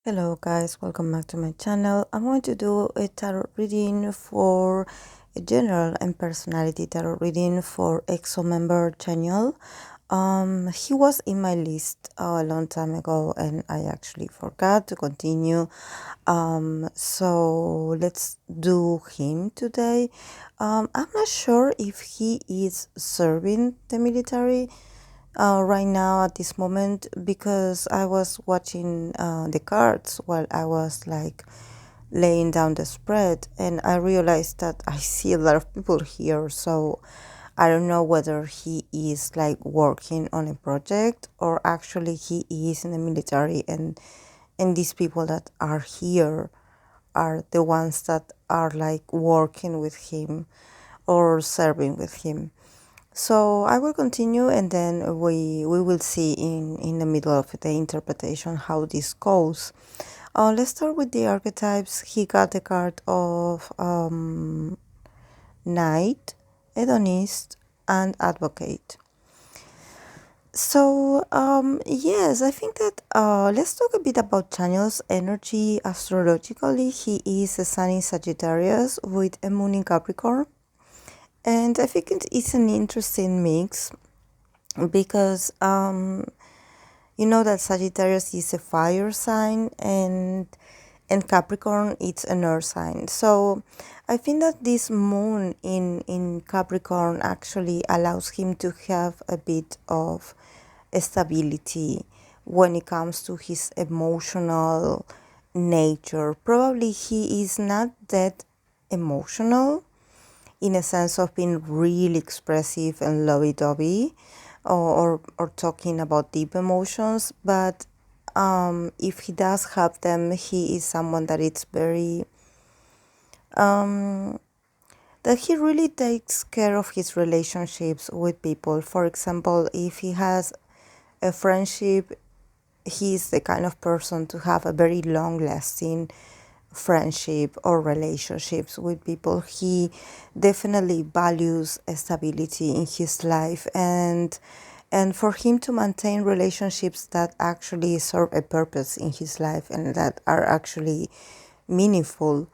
Hello guys, welcome back to my channel. I'm going to do a tarot reading for a general and personality tarot reading for EXO member ChanYeol. He was in my list a long time ago and I actually forgot to continue. So let's do him today. I'm not sure if he is serving the military right now at this moment because I was watching the cards while I was like laying down the spread, and I realized that I see a lot of people here, so I don't know whether he is like working on a project or actually he is in the military, and these people that are here are the ones that are like working with him or serving with him. So I will continue, and then we will see in the middle of the interpretation how this goes. Let's start with the archetypes. He got the card of Knight, Hedonist, and Advocate. So yes, I think that let's talk a bit about ChanYeol's energy astrologically. He is a Sun in Sagittarius with a Moon in Capricorn. And I think it's an interesting mix because you know that Sagittarius is a fire sign and Capricorn it's an earth sign. So I think that this moon in Capricorn actually allows him to have a bit of stability when it comes to his emotional nature. Probably he is not that emotional in a sense of being really expressive and lovey-dovey, or talking about deep emotions, but if he does have them, he is someone that it's very that he really takes care of his relationships with people. For example, if he has a friendship, he's the kind of person to have a very long lasting friendship or relationships with people. He definitely values stability in his life, and for him to maintain relationships that actually serve a purpose in his life and that are actually meaningful,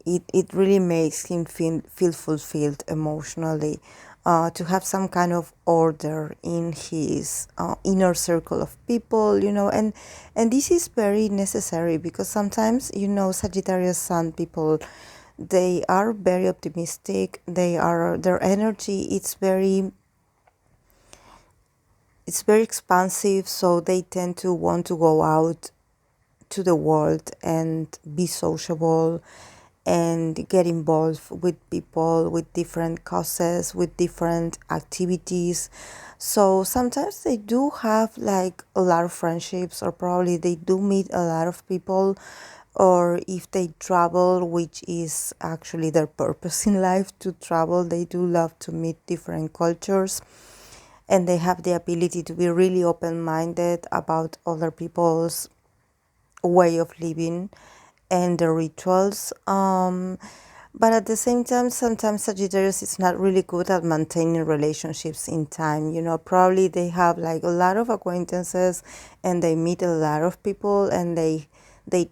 it really makes him feel fulfilled emotionally. To have some kind of order in his inner circle of people, and this is very necessary because sometimes, Sagittarius Sun people, they are very optimistic. Their energy, it's very expansive, so they tend to want to go out to the world and be sociable and get involved with people, with different causes, with different activities. So sometimes they do have like a lot of friendships, or probably they do meet a lot of people, or if they travel, which is actually their purpose in life, to travel, they do love to meet different cultures, and they have the ability to be really open-minded about other people's way of living and the rituals. But at the same time, sometimes Sagittarius is not really good at maintaining relationships in time. Probably they have like a lot of acquaintances and they meet a lot of people, and they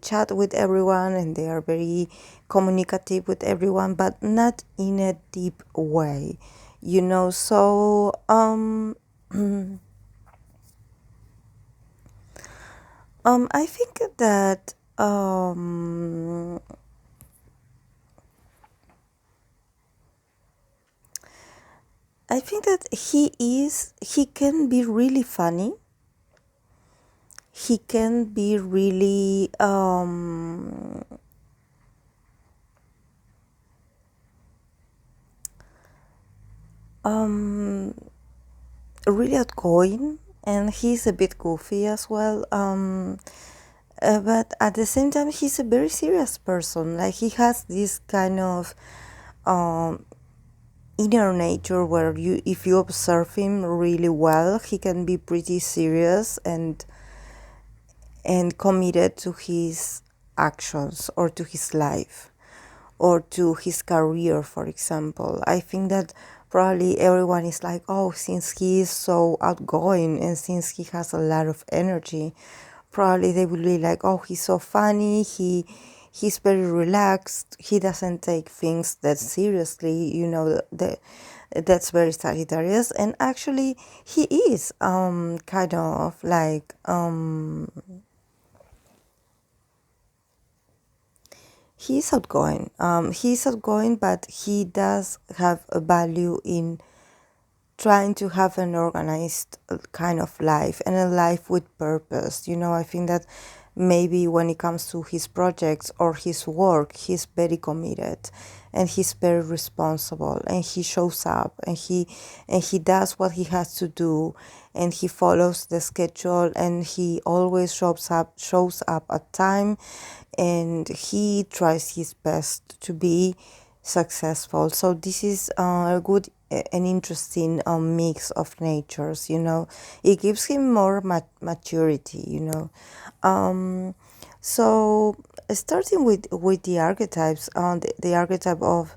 chat with everyone, and they are very communicative with everyone, but not in a deep way. So I think that he can be really funny. He can be really really outgoing, and he's a bit goofy as well. But at the same time, he's a very serious person. Like, he has this kind of inner nature where if you observe him really well, he can be pretty serious and committed to his actions or to his life or to his career, for example. I think that probably everyone is like, oh, since he is so outgoing and since he has a lot of energy, probably they will be like, oh, he's so funny, he's very relaxed, he doesn't take things that seriously, that's very Sagittarius. And actually he is kind of like he's outgoing, but he does have a value in trying to have an organized kind of life and a life with purpose. I think that maybe when it comes to his projects or his work, he's very committed and he's very responsible, and he shows up, and he does what he has to do, and he follows the schedule, and he always shows up at time, and he tries his best to be successful. So this is a good an interesting mix of natures. It gives him more maturity. um, so starting with the archetypes, the archetype of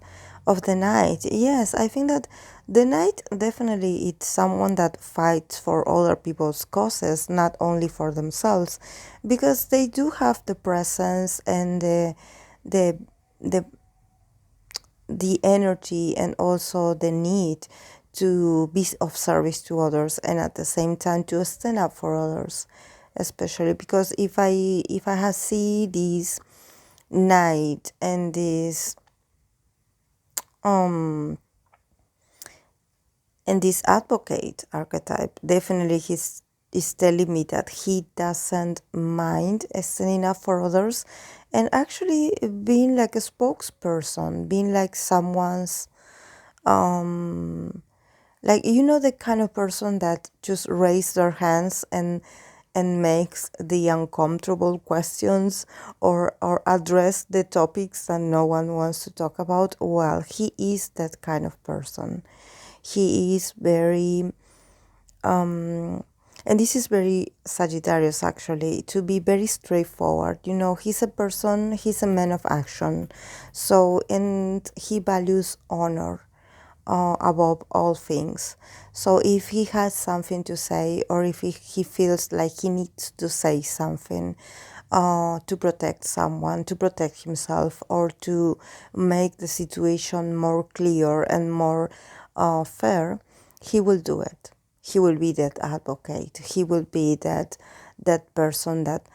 the knight. Yes, I think that the knight definitely it's someone that fights for other people's causes, not only for themselves, because they do have the presence and the the the energy and also the need to be of service to others, and at the same time to stand up for others, especially because if I have see this knight and um this advocate archetype, definitely he's is telling me that he doesn't mind standing up for others, and actually being like a spokesperson, being like someone's um like the kind of person that just raise their hands and makes the uncomfortable questions, or address the topics that no one wants to talk about. Well, he is that kind of person. He is very and this is very Sagittarius, actually, to be very straightforward. He's a man of action. So, and he values honor above all things. So if he has something to say, or if he feels like he needs to say something to protect someone, to protect himself, or to make the situation more clear and more fair, he will do it. He will be that advocate. He will be that person that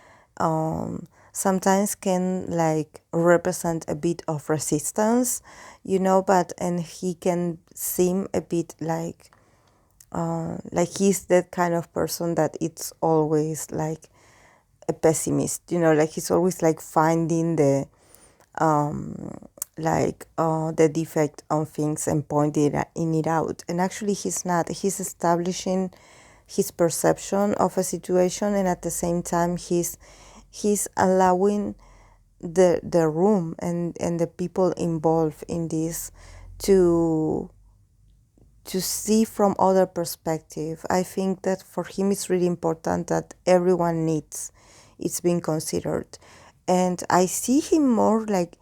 sometimes can like represent a bit of resistance, but and he can seem a bit like he's that kind of person that it's always like a pessimist, like he's always like finding the defect on things and pointing it out. And actually he's not. He's establishing his perception of a situation, and at the same time he's allowing the room and the people involved in this to see from other perspective. I think that for him it's really important that everyone needs it's being considered. And I see him more like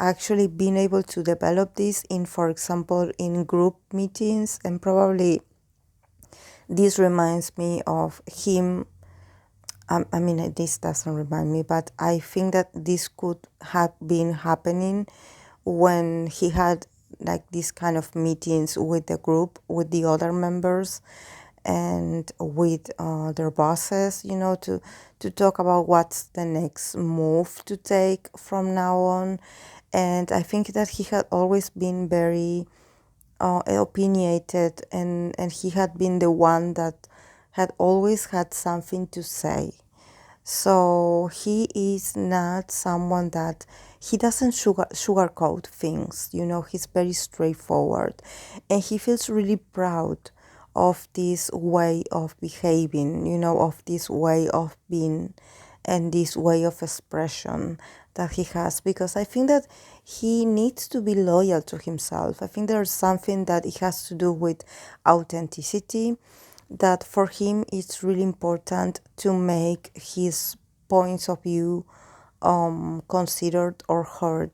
actually being able to develop this in, for example, in group meetings, and probably this reminds me of him. I mean, this doesn't remind me, but I think that this could have been happening when he had like these kind of meetings with the group, with the other members, and with their bosses, to talk about what's the next move to take from now on. And I think that he had always been very opinionated, and he had been the one that had always had something to say. So he is not someone that he doesn't sugarcoat things. He's very straightforward, and he feels really proud of this way of behaving, of this way of being, and this way of expression that he has, because I think that he needs to be loyal to himself. I think there's something that it has to do with authenticity, that for him it's really important to make his points of view considered or heard,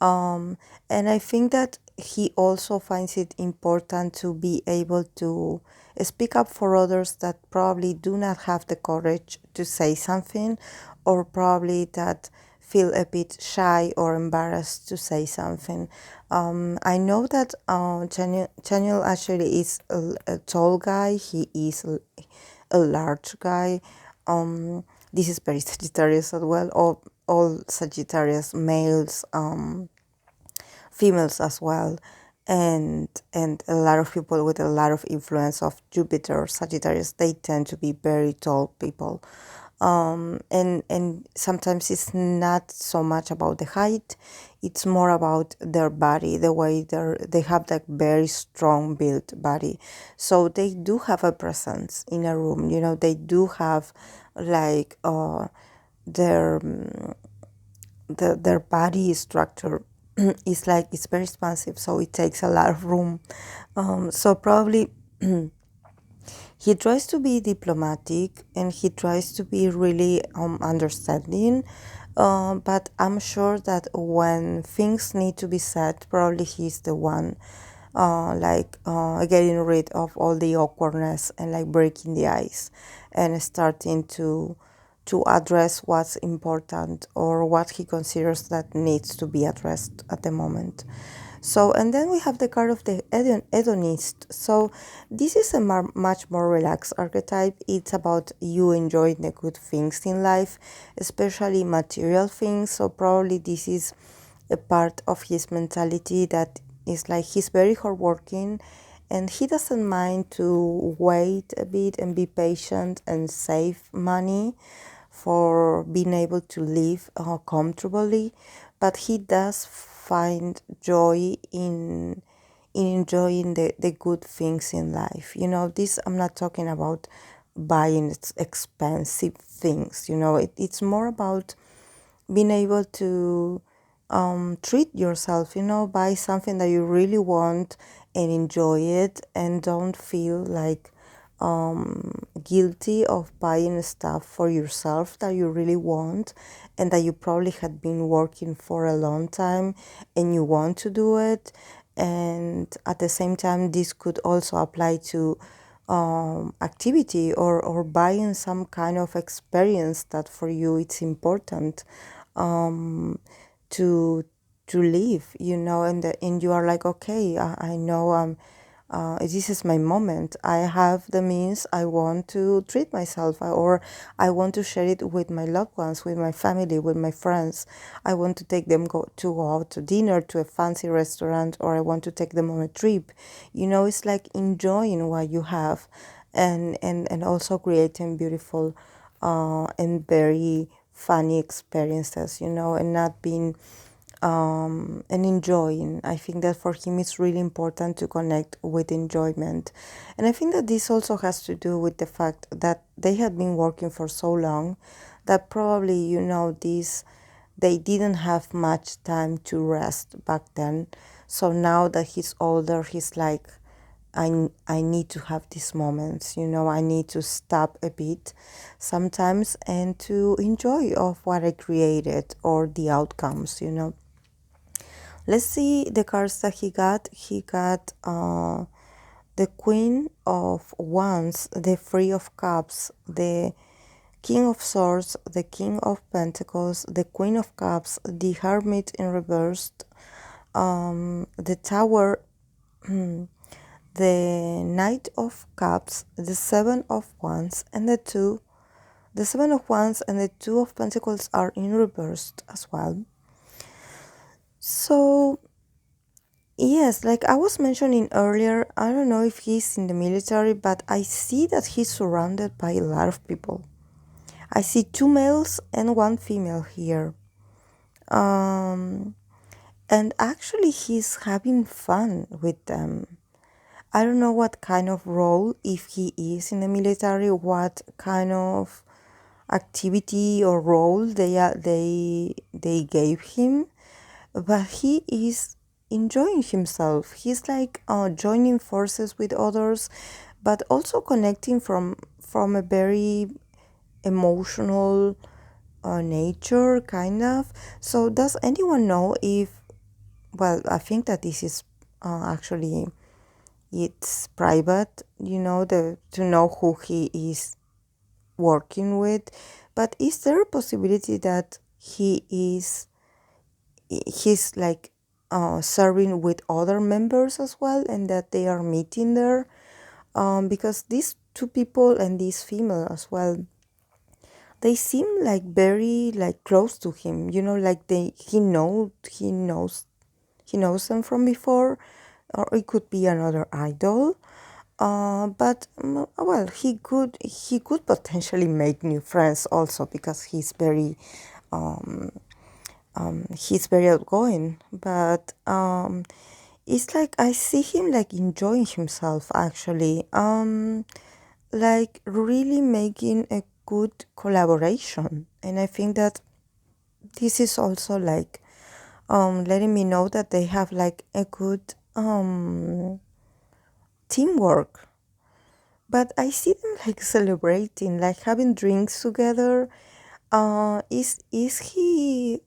Um, and I think that he also finds it important to be able to speak up for others that probably do not have the courage to say something, or probably that feel a bit shy or embarrassed to say something. I know that Chanyeol actually is a tall guy. He is a large guy. This is very Sagittarius as well. All Sagittarius males, females as well, and a lot of people with a lot of influence of Jupiter, Sagittarius, they tend to be very tall people. And sometimes it's not so much about the height, it's more about their body, the way they have that very strong built body. So they do have a presence in a room, they do have like their their body structure is like it's very expansive, so it takes a lot of room. So probably he tries to be diplomatic and he tries to be really understanding, but I'm sure that when things need to be said, probably he's the one getting rid of all the awkwardness and like breaking the ice and starting to address what's important or what he considers that needs to be addressed at the moment. So, and then we have the card of the hedonist. So, this is a much more relaxed archetype. It's about you enjoying the good things in life, especially material things. So, probably this is a part of his mentality that is like he's very hardworking and he doesn't mind to wait a bit and be patient and save money for being able to live comfortably, but he does find joy in enjoying the good things in life. This, I'm not talking about buying expensive things. It's more about being able to treat yourself, buy something that you really want and enjoy it, and don't feel like guilty of buying stuff for yourself that you really want and that you probably had been working for a long time and you want to do it. And at the same time, this could also apply to activity or buying some kind of experience that for you it's important to live, and you are like, okay, I know this is my moment. I have the means. I want to treat myself, or I want to share it with my loved ones, with my family, with my friends. I want to take them go out to dinner, to a fancy restaurant, or I want to take them on a trip. It's like enjoying what you have, and also creating beautiful and very funny experiences, and not being and enjoying. I think that for him it's really important to connect with enjoyment. And I think that this also has to do with the fact that they had been working for so long that probably, they didn't have much time to rest back then. So now that he's older, he's like, I need to have these moments, I need to stop a bit sometimes and to enjoy of what I created or the outcomes. Let's see the cards that he got. He got the Queen of Wands, the Three of Cups, the King of Swords, the King of Pentacles, the Queen of Cups, the Hermit in reversed, the Tower, the Knight of Cups, the Seven of Wands, and the Seven of Wands and the Two of Pentacles are in reversed as well. So yes, like I was mentioning earlier, I don't know if he's in the military, but I see that he's surrounded by a lot of people. I see two males and one female here. And actually he's having fun with them. I don't know what kind of role, if he is in the military, what kind of activity or role they gave him, but he is enjoying himself. He's like joining forces with others, but also connecting from a very emotional nature, kind of. So does anyone know if well, I think that this is actually it's private, the to know who he is working with. But is there a possibility that he's like serving with other members as well, and that they are meeting there? Because these two people and this female as well, they seem like very like close to him. Like he knows them from before, or it could be another idol. But well, he could potentially make new friends also, because he's very outgoing. But it's like I see him like enjoying himself actually. Like really making a good collaboration, and I think that this is also like letting me know that they have like a good teamwork. But I see them like celebrating, like having drinks together. Is he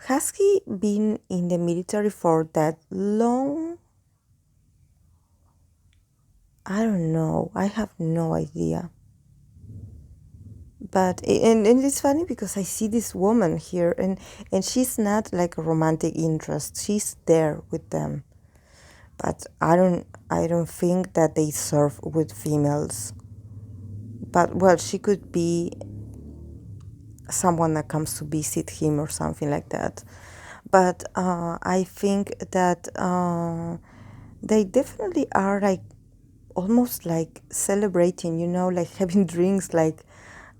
has he been in the military for that long? I don't know. I have no idea. But and it's funny because I see this woman here, and she's not like a romantic interest. She's there with them. But I don't think that they serve with females. But well, she could be someone that comes to visit him or something like that. But I think that they definitely are like almost like celebrating, like having drinks, like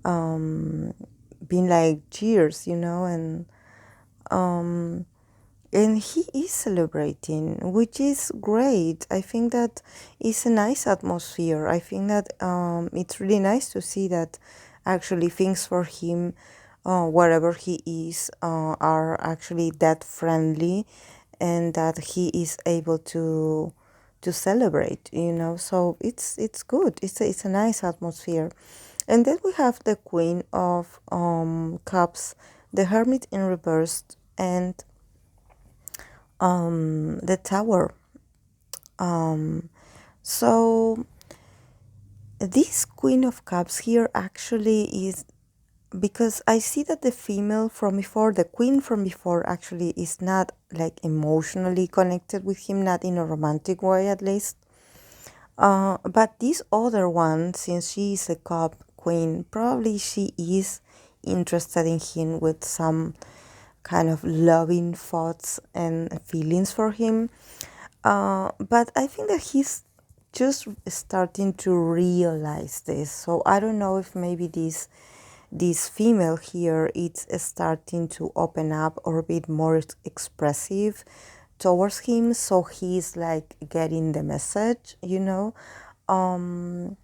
being like cheers, um, and he is celebrating, which is great. I think that it's a nice atmosphere. I think that it's really nice to see that actually things for him, wherever he is, are actually that friendly, and that he is able to celebrate. So it's good. It's a nice atmosphere. And then we have the Queen of Cups, the Hermit in reverse, and the Tower. So this Queen of Cups here actually is, because I see that the female from before, the queen from before, actually is not like emotionally connected with him, not in a romantic way at least. But this other one, since she is a cup queen, probably she is interested in him with some kind of loving thoughts and feelings for him. But I think that he's just starting to realize this. So I don't know if maybe this female here is starting to open up or be more expressive towards him, so he's like getting the message. um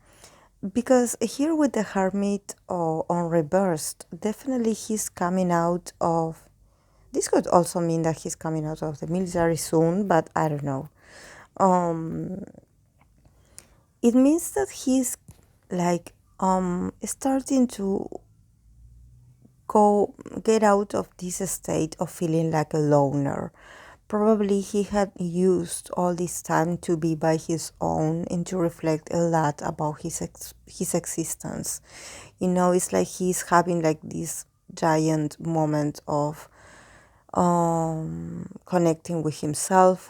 because here with the hermit on reversed, definitely he's coming out of, this could also mean that he's coming out of the military soon, but I don't know. um it means that he's like starting to go get out of this state of feeling like a loner. Probably he had used all this time to be by his own and to reflect a lot about his existence. It's like he's having like this giant moment of connecting with himself,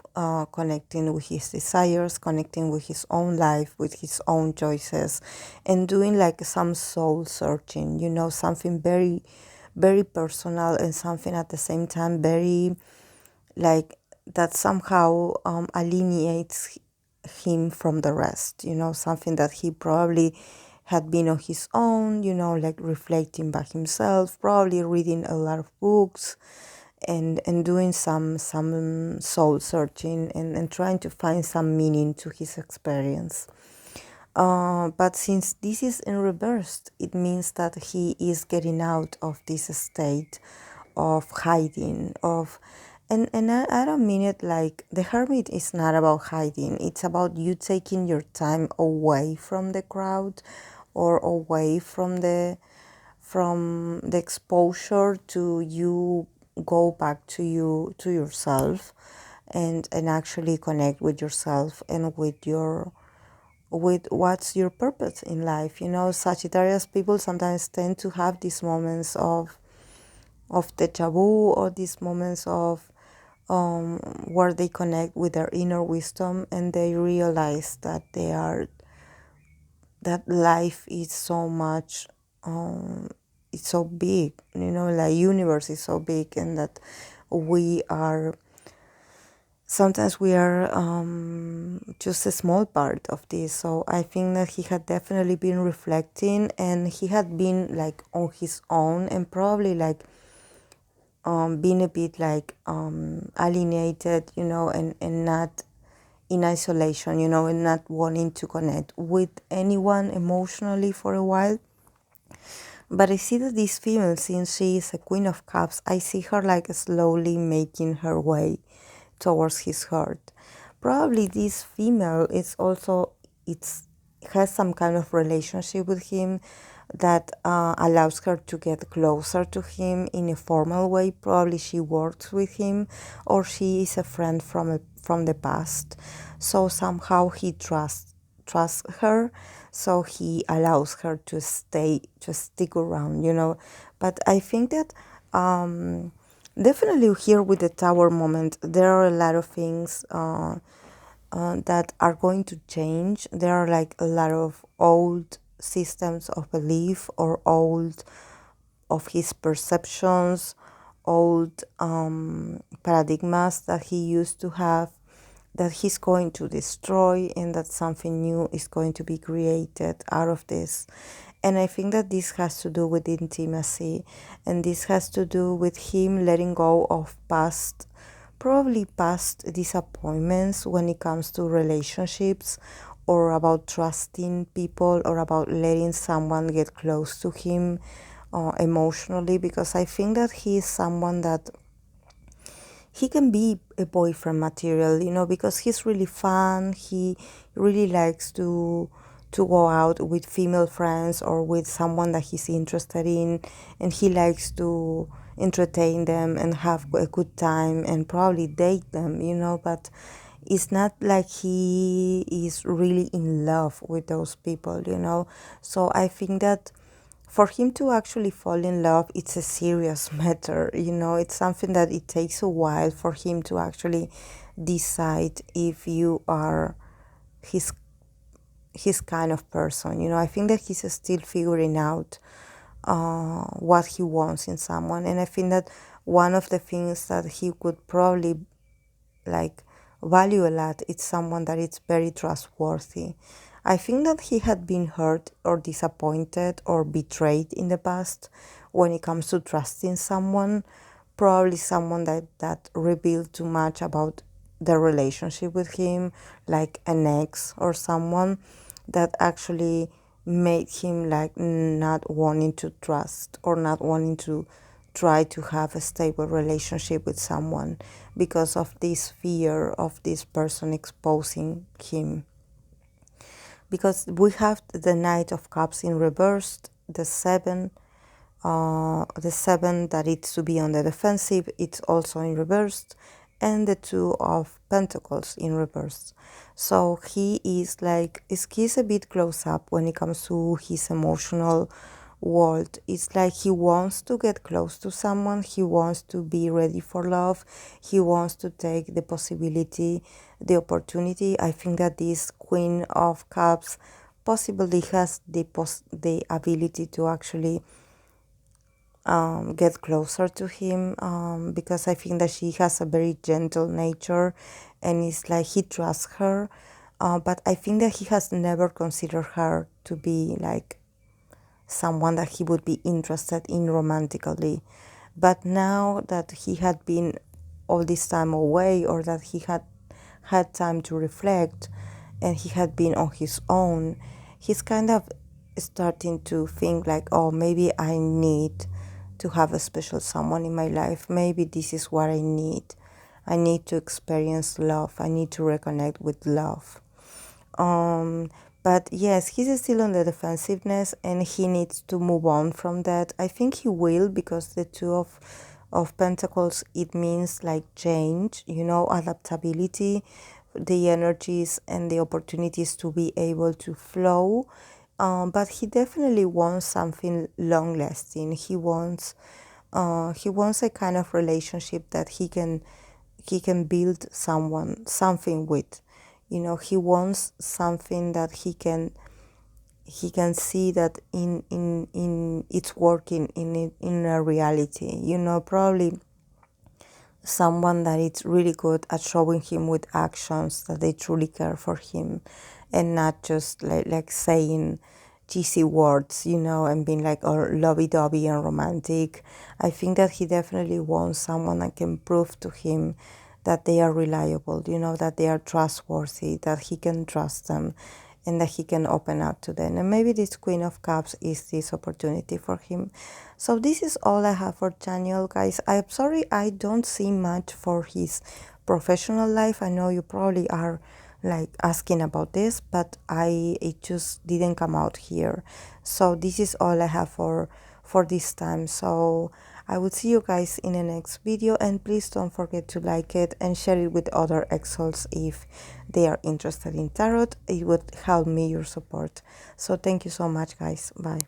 connecting with his desires, connecting with his own life, with his own choices, and doing like some soul searching, something very, very personal, and something at the same time very like that somehow alienates him from the rest, something that he probably had been on his own, like reflecting by himself, probably reading a lot of books, and doing some soul searching, and trying to find some meaning to his experience. But since this is in reverse, it means that he is getting out of this state of hiding, and I don't mean it like the hermit is not about hiding. It's about you taking your time away from the crowd, or away from the exposure to you go back to you to yourself, and actually connect with yourself and with what's your purpose in life. Sagittarius people sometimes tend to have these moments of deja vu, or these moments of where they connect with their inner wisdom, and they realize that life is so much, it's so big, like universe is so big, and that we are sometimes we are just a small part of this. So I think that he had definitely been reflecting, and he had been like on his own, and probably like being a bit like alienated, and not in isolation, and not wanting to connect with anyone emotionally for a while. But I see that this female, since she is a Queen of Cups, I see her like slowly making her way towards his heart. Probably this female is also, it's has some kind of relationship with him that allows her to get closer to him in a formal way. Probably she works with him, or she is a friend from the past. So somehow he trusts her, so he allows her to stick around. But I think that definitely here with the tower moment, there are a lot of things that are going to change. There are like a lot of old systems of belief, or old of his perceptions, old paradigms that he used to have, that he's going to destroy, and that something new is going to be created out of this. And I think that this has to do with intimacy, and this has to do with him letting go of probably past disappointments when it comes to relationships, or about trusting people, or about letting someone get close to him emotionally, because I think that he is someone that he can be a boyfriend material, because he's really fun. He really likes to go out with female friends, or with someone that he's interested in, and he likes to entertain them and have a good time and probably date them, but it's not like he is really in love with those people. So I think that for him to actually fall in love, it's a serious matter. It's something that it takes a while for him to actually decide if you are his his kind of person. I think that he's still figuring out what he wants in someone, and I think that one of the things that he could probably like value a lot is someone that is very trustworthy. I think that he had been hurt or disappointed or betrayed in the past when it comes to trusting someone, probably someone that revealed too much about the relationship with him, like an ex or someone that actually made him like not wanting to trust, or not wanting to try to have a stable relationship with someone, because of this fear of this person exposing him. Because we have the Knight of Cups in reversed, the seven that it's to be on the defensive, it's also in reversed, and the Two of Pentacles in reverse. So he's a bit close up when it comes to his emotional world. It's like he wants to get close to someone, he wants to be ready for love, he wants to take the possibility, the opportunity. I think that this Queen of Cups possibly has the ability to actually get closer to him, because I think that she has a very gentle nature, and it's like he trusts her, but I think that he has never considered her to be like someone that he would be interested in romantically. But now that he had been all this time away, or that he had time to reflect, and he had been on his own, he's kind of starting to think like, oh, maybe I need to have a special someone in my life. Maybe this is what I need. I need to experience love. I need to reconnect with love. But yes, he's still on the defensiveness and he needs to move on from that. I think he will, because the two of Pentacles, it means like change, you know, adaptability, the energies and the opportunities to be able to flow. But he definitely wants something long lasting. He wants a kind of relationship that he can build something with. You know, he wants something that he can see that in it's working in a reality. You know, probably someone that is really good at showing him with actions that they truly care for him, and not just like saying cheesy words, you know, and being like oh, lovey-dovey and romantic. I think that he definitely wants someone that can prove to him that they are reliable, you know, that they are trustworthy, that he can trust them, and that he can open up to them. And maybe this Queen of Cups is this opportunity for him. So this is all I have for ChanYeol, guys. I'm sorry I don't see much for his professional life. I know you probably are like asking about this, but it just didn't come out here. So this is all I have for this time. So I will see you guys in the next video, and please don't forget to like it and share it with other EXOs if they are interested in tarot. It would help me, your support. So thank you so much, guys. Bye.